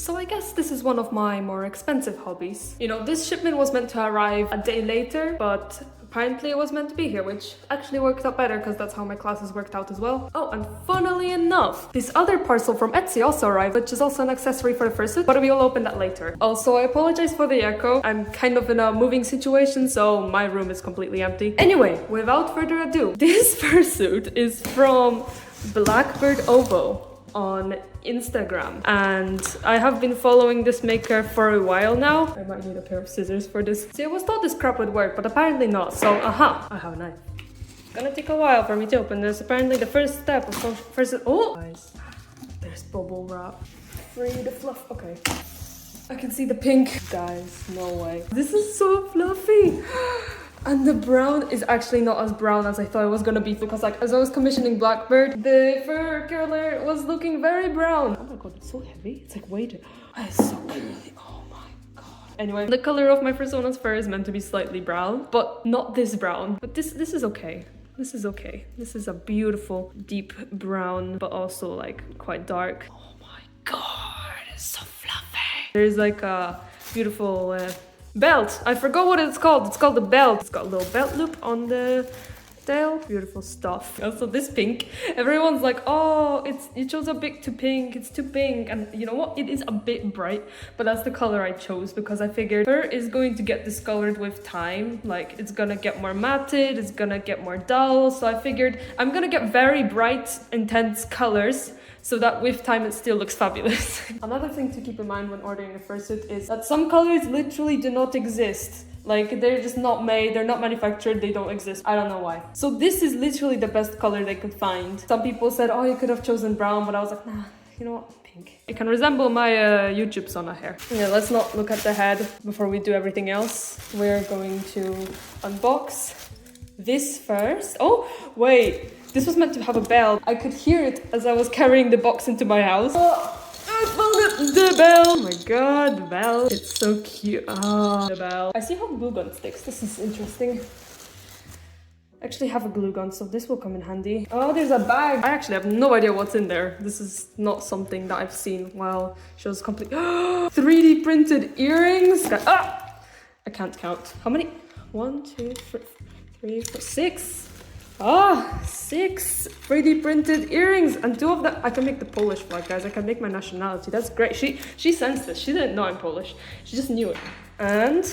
So I guess this is one of my more expensive hobbies. You know, this shipment was meant to arrive a day later, but apparently it was meant to be here, which actually worked out better because that's how my classes worked out as well. Oh, and funnily enough, this other parcel from Etsy also arrived, which is also an accessory for the fursuit, but we will open that later. Also, I apologize for the echo. I'm kind of in a moving situation, so my room is completely empty. Anyway, without further ado, this fursuit is from Blackbird Ovo on Instagram, and I have been following this maker for a while now. I might need a pair of scissors for this. See, I was thought this crap would work, but apparently not. So, aha, I have a knife. It's gonna take a while for me to open this. Apparently the first step of first. Oh, guys, there's bubble wrap. Free the fluff. Okay, I can see the pink. Guys, no way. This is so fluffy. And the brown is actually not as brown as I thought it was gonna be, because like as I was commissioning Blackbird, the fur curler was looking very brown. Oh my god, it's so heavy. It's like weighted. It's so curly. Oh my god. Anyway, the color of my Fursona's fur is meant to be slightly brown, but not this brown. But this is okay. This is okay. This is a beautiful deep brown, but also like quite dark. Oh my god, it's so fluffy. There's like a beautiful belt. I forgot what it's called. It's called the belt. It's got a little belt loop on the tail. Beautiful stuff. Also this pink. Everyone's like, oh, you chose a bit too pink. It's too pink. And you know what? It is a bit bright, but that's the color I chose because I figured fur is going to get discolored with time. Like it's gonna get more matted. It's gonna get more dull. So I figured I'm gonna get very bright, intense colors, so that with time it still looks fabulous. Another thing to keep in mind when ordering a fursuit is that some colors literally do not exist. Like they're just not made, they're not manufactured, they don't exist. I don't know why. So this is literally the best color they could find. Some people said, oh, you could have chosen brown, but I was like, nah, you know what, pink. It can resemble my YouTube Sona hair. Yeah, let's not look at the head before we do everything else. We're going to unbox this first. Oh, wait. This was meant to have a bell. I could hear it as I was carrying the box into my house. Oh, I found it! The bell! Oh my god, the bell. It's so cute. Ah, the bell. I see how glue gun sticks. This is interesting. I actually have a glue gun, so this will come in handy. Oh, there's a bag. I actually have no idea what's in there. This is not something that I've seen while shows complete. 3D printed earrings. Ah! I can't count. How many? 1, 2, 3, 4, 6. Ah, 6 3D printed earrings, and 2 of them I can make the Polish flag, guys. I can make my nationality. That's great. She sensed this. She didn't know I'm Polish. She just knew it. And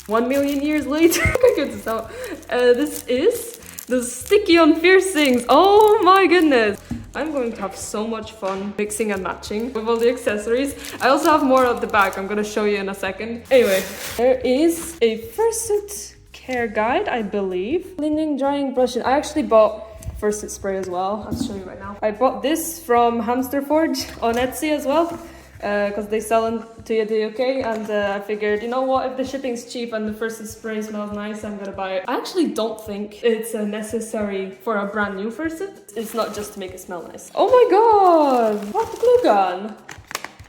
1 million years later, I can get this out. This is the sticky-on piercings. Oh my goodness. I'm going to have so much fun mixing and matching with all the accessories. I also have more at the back. I'm going to show you in a second. Anyway, there is a fursuit care guide, I believe. Cleaning, drying, brushing. I actually bought fursuit spray as well. I'll show you right now. I bought this from Hamster Forge on Etsy as well, because they sell them to you the UK, and I figured, you know what, if the shipping's cheap and the fursuit spray smells nice, I'm gonna buy it. I actually don't think it's necessary for a brand new fursuit. It's not just to make it smell nice. Oh my god! What glue gun?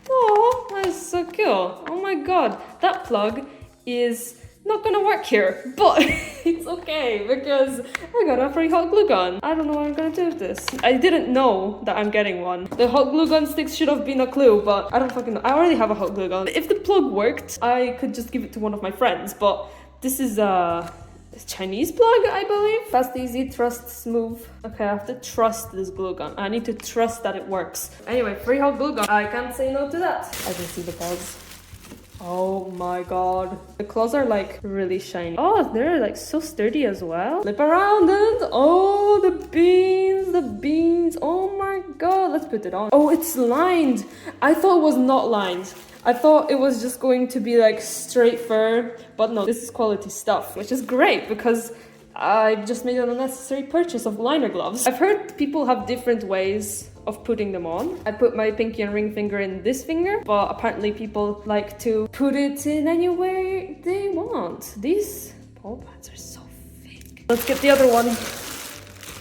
Oh, that is so cool. Oh my god, that plug is not gonna work here, but it's okay because I got a free hot glue gun. I don't know what I'm gonna do with this. I didn't know that I'm getting one. The hot glue gun sticks should have been a clue, but I don't fucking know. I already have a hot glue gun. If the plug worked, I could just give it to one of my friends, but this is a Chinese plug, I believe. Fast, easy, trust, smooth. Okay, I have to trust this glue gun. I need to trust that it works. Anyway, free hot glue gun. I can't say no to that. I can see the paws. Oh my god. The claws are like really shiny. Oh, they're like so sturdy as well. Flip around and oh, the beans. Oh my god. Let's put it on. Oh, it's lined. I thought it was not lined. I thought it was just going to be like straight fur, but no, this is quality stuff, which is great because I just made an unnecessary purchase of liner gloves. I've heard people have different ways of putting them on. I put my pinky and ring finger in this finger, but apparently people like to put it in anywhere they want. These paw pads are so fake. Let's get the other one.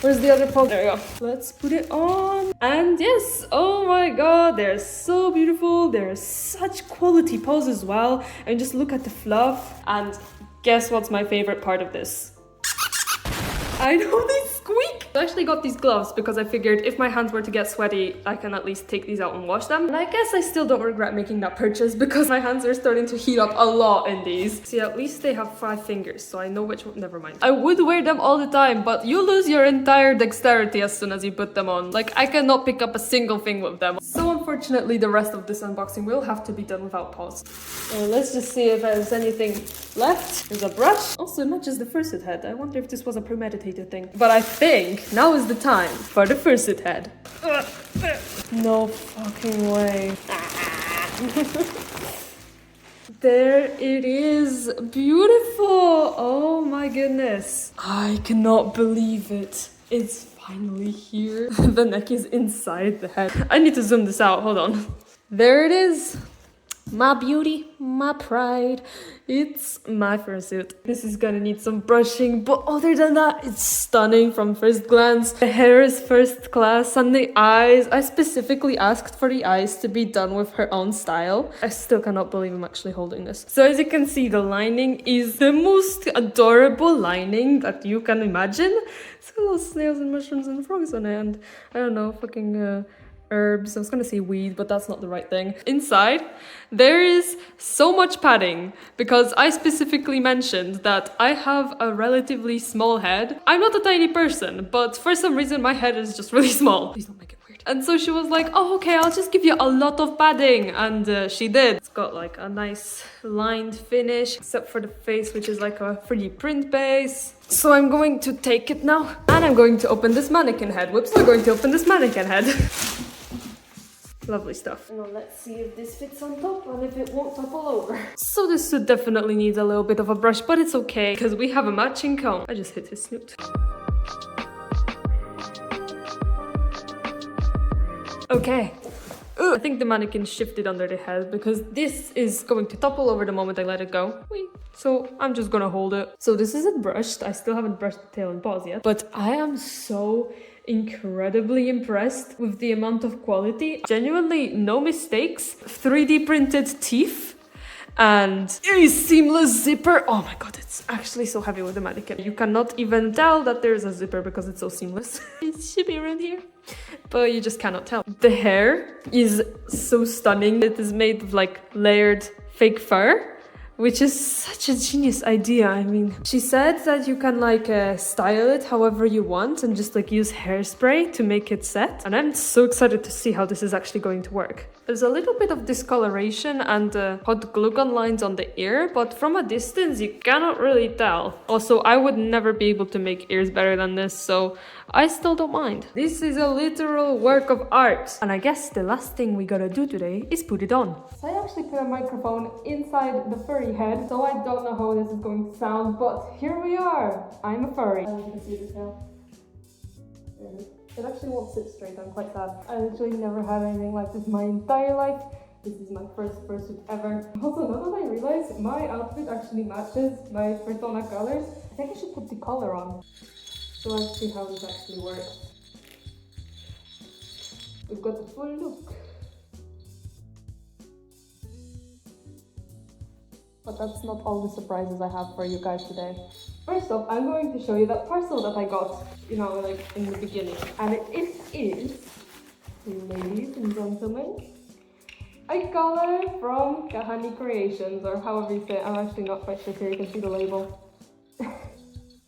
Where's the other paw? There we go. Let's put it on. And yes, oh my god, they're so beautiful. They're such quality paws as well. And just look at the fluff. And guess what's my favorite part of this? I know they squeak. I actually got these gloves because I figured if my hands were to get sweaty, I can at least take these out and wash them. And I guess I still don't regret making that purchase because my hands are starting to heat up a lot in these. See, at least they have 5 fingers, so I know which one. Never mind. I would wear them all the time, but you lose your entire dexterity as soon as you put them on. Like, I cannot pick up a single thing with them. So unfortunately, the rest of this unboxing will have to be done without pause. Let's just see if there's anything left. There's a brush. Also, not just the FURSUIT head. I wonder if this was a premeditated thing. But I think now is the time for the FURSUIT head. No fucking way. There it is. Beautiful. Oh my goodness. I cannot believe it. It's finally here. The neck is inside the head. I need to zoom this out. Hold on. There it is. My beauty, my pride. It's my FURSUIT. This is gonna need some brushing, but other than that, it's stunning from first glance. The hair is first class, and the eyes. I specifically asked for the eyes to be done with her own style. I still cannot believe I'm actually holding this. So as you can see, the lining is the most adorable lining that you can imagine. It's got little snails and mushrooms and frogs on it, and I don't know, fucking herbs. I was gonna say weed, but that's not the right thing. Inside, there is so much padding because I specifically mentioned that I have a relatively small head. I'm not a tiny person, but for some reason my head is just really small. Please don't make it weird. And so she was like, oh, okay, I'll just give you a lot of padding. And she did. It's got like a nice lined finish, except for the face, which is like a 3D print base. So I'm going to take it now, and I'm going to open this mannequin head. Whoops, we're going to open this mannequin head. Lovely stuff. Now let's see if this fits on top and if it won't topple over. So this suit definitely needs a little bit of a brush, but it's okay because we have a matching comb. I just hit his snoot. Okay. Ooh, I think the mannequin shifted under the head because this is going to topple over the moment I let it go. Whee. So I'm just gonna hold it. So this isn't brushed. I still haven't brushed the tail and paws yet, but I am so incredibly impressed with the amount of quality. Genuinely no mistakes. 3D printed teeth and a seamless zipper. Oh my god, it's actually so heavy with the mannequin. You cannot even tell that there's a zipper because it's so seamless. It should be around here, but you just cannot tell. The hair is so stunning. It is made of like layered fake fur, which is such a genius idea. I mean, she said that you can like style it however you want and just like use hairspray to make it set. And I'm so excited to see how this is actually going to work. There's a little bit of discoloration and hot glue gun lines on the ear, but from a distance you cannot really tell. Also, I would never be able to make ears better than this, so I still don't mind. This is a literal work of art. And I guess the last thing we gotta do today is put it on. So I actually put a microphone inside the furry head, so I don't know how this is going to sound, but here we are. I'm a furry. As you can see this now. It actually won't sit straight, I'm quite sad. I literally never had anything like this my entire life. This is my first FURSUIT ever. Also, now that I realize my outfit actually matches my fursona colors, I think I should put the collar on. So let's see how this actually works. We've got the full look. But that's not all the surprises I have for you guys today. First off, I'm going to show you that parcel that I got, you know, like in the beginning. And it is, ladies and gentlemen, a collar from Kahani Creations, or however you say it. I'm actually not quite sure here, you can see the label.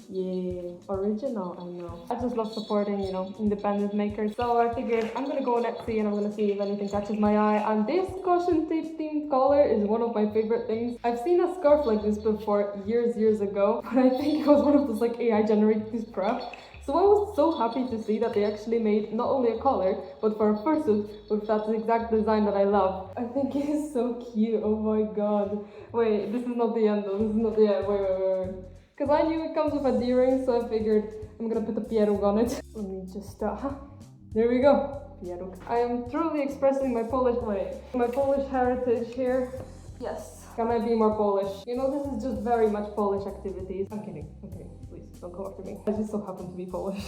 Yeah, original, I know. I just love supporting, you know, independent makers. So I figured I'm gonna go on Etsy and I'm gonna see if anything catches my eye. And this caution tape themed collar is one of my favorite things. I've seen a scarf like this before years ago, but I think it was one of those like AI generated crap. So I was so happy to see that they actually made not only a collar, but for a fursuit with that exact design that I love. I think it is so cute, oh my god. Wait, this is not the end though, this is not the end, wait. Because I knew it comes with a D-ring, so I figured I'm gonna put a pierrot on it. Let me just, there we go, pierrot. I am truly expressing my Polish heritage here. Yes, can I be more Polish? You know, this is just very much Polish activities. I'm kidding, please don't come after me. I just so happen to be Polish.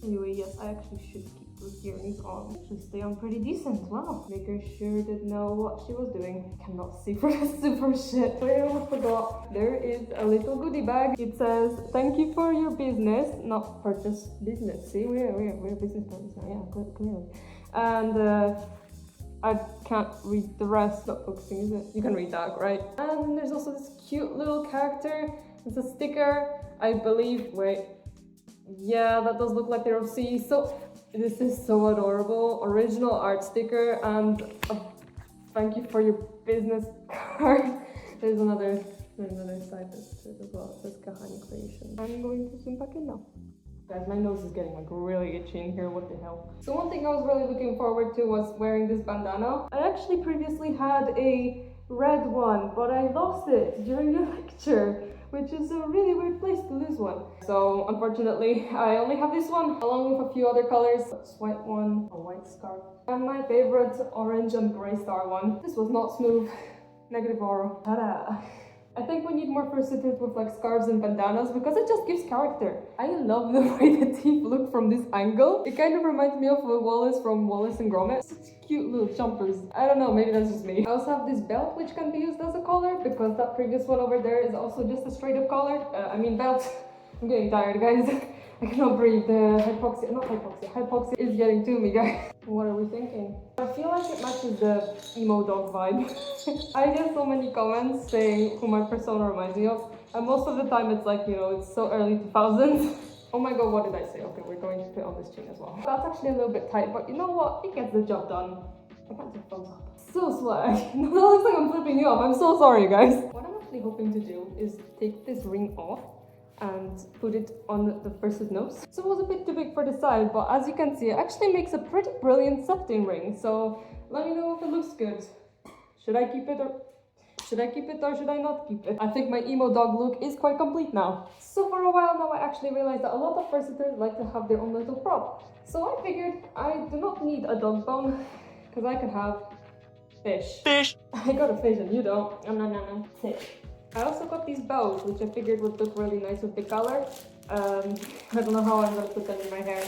Anyway, yes, I actually should keep with earrings on. Actually stay on pretty decent. Wow. Maker sure did know what she was doing. Cannot see for the super shit. But I almost forgot. There is a little goodie bag. It says, thank you for your business. Not purchase business. See, we're business partners now. Yeah, clearly. And I can't read the rest. Not focusing, is it? You can read that, right? And there's also this cute little character. It's a sticker, I believe. Wait. Yeah, that does look like the OC. So this is so adorable. Original art sticker and thank you for your business card. There's another side that's it as well. It says Kahani Creation. I'm going to zoom back in now. Guys, my nose is getting like really itchy in here, what the hell. So one thing I was really looking forward to was wearing this bandana. I actually previously had a red one, but I lost it during a lecture, which is a really weird place to lose one. So unfortunately, I only have this one, along with a few other colors. This white one, a white scarf, and my favorite orange and grey star one. This was not smooth. Negative aura. Ta-da! I think we need more fursuiters with like scarves and bandanas because it just gives character. I love the way the teeth look from this angle. It kind of reminds me of Wallace from Wallace and Gromit. Such cute little jumpers. I don't know, maybe that's just me. I also have this belt which can be used as a collar because that previous one over there is also just a straight up collar. Belt. I'm getting tired, guys. I cannot breathe. The hypoxia is getting to me, guys. What are we thinking? I feel like it matches the emo dog vibe. I get so many comments saying who my persona reminds me of, and most of the time it's like, you know, it's so early 2000s. Oh my god, what did I say? Okay, we're going to put on this chain as well. That's actually a little bit tight, but you know what? It gets the job done. I can't do thumbs up. So swag. That looks like I'm flipping you off. I'm so sorry, guys. What I'm actually hoping to do is take this ring off and put it on the fursuit nose. So it was a bit too big for the side, but as you can see, it actually makes a pretty brilliant satin ring. So let me know if it looks good. Should I keep it or should I not keep it? I think my emo dog look is quite complete now. So for a while now, I actually realized that a lot of fursuiters like to have their own little prop. So I figured I do not need a dog bone because I can have fish. I got a fish and you don't. No. Fish. I also got these bows, which I figured would look really nice with the color. I don't know how I'm gonna put them in my hair.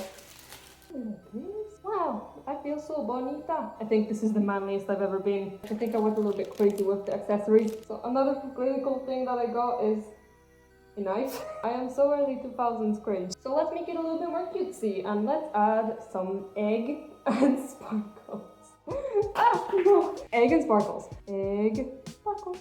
Wow, I feel so bonita. I think this is the manliest I've ever been. I think I went a little bit crazy with the accessories. So another really cool thing that I got is a knife. I am so early 2000s cringe. So let's make it a little bit more cutesy and let's add some egg and sparkles. No. Egg and sparkles. Egg, sparkles.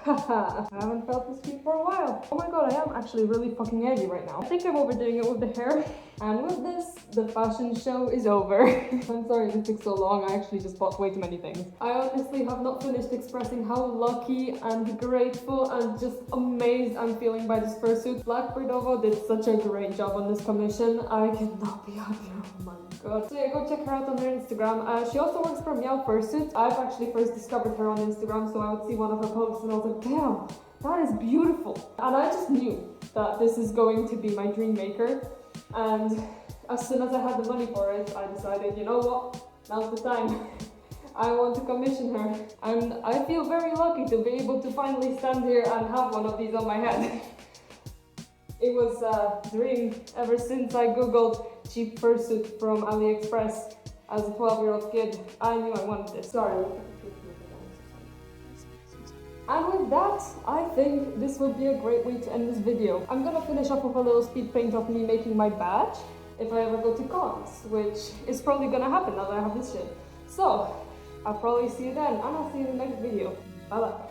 Haha, I haven't felt this cute for a while. Oh my god, I am actually really fucking eggy right now. I think I'm overdoing it with the hair. And with this, the fashion show is over. I'm sorry this took so long, I actually just bought way too many things. I honestly have not finished expressing how lucky and grateful and just amazed I'm feeling by this fursuit. Blackbird did such a great job on this commission. I cannot be happier, oh my god. So yeah, go check her out on her Instagram. She also works for Meow Fursuit. I've actually first discovered her on Instagram, so I would see one of her posts and I was like, damn, that is beautiful. And I just knew that this is going to be my dream maker. And as soon as I had the money for it, I decided, you know what, now's the time. I want to commission her. And I feel very lucky to be able to finally stand here and have one of these on my head. It was a dream ever since I googled cheap fursuit from AliExpress as a 12-year-old kid. I knew I wanted this. Sorry. And with that, I think this would be a great way to end this video. I'm gonna finish off with a little speed paint of me making my badge if I ever go to cons, which is probably gonna happen now that I have this shit. So, I'll probably see you then, and I'll see you in the next video. Bye bye.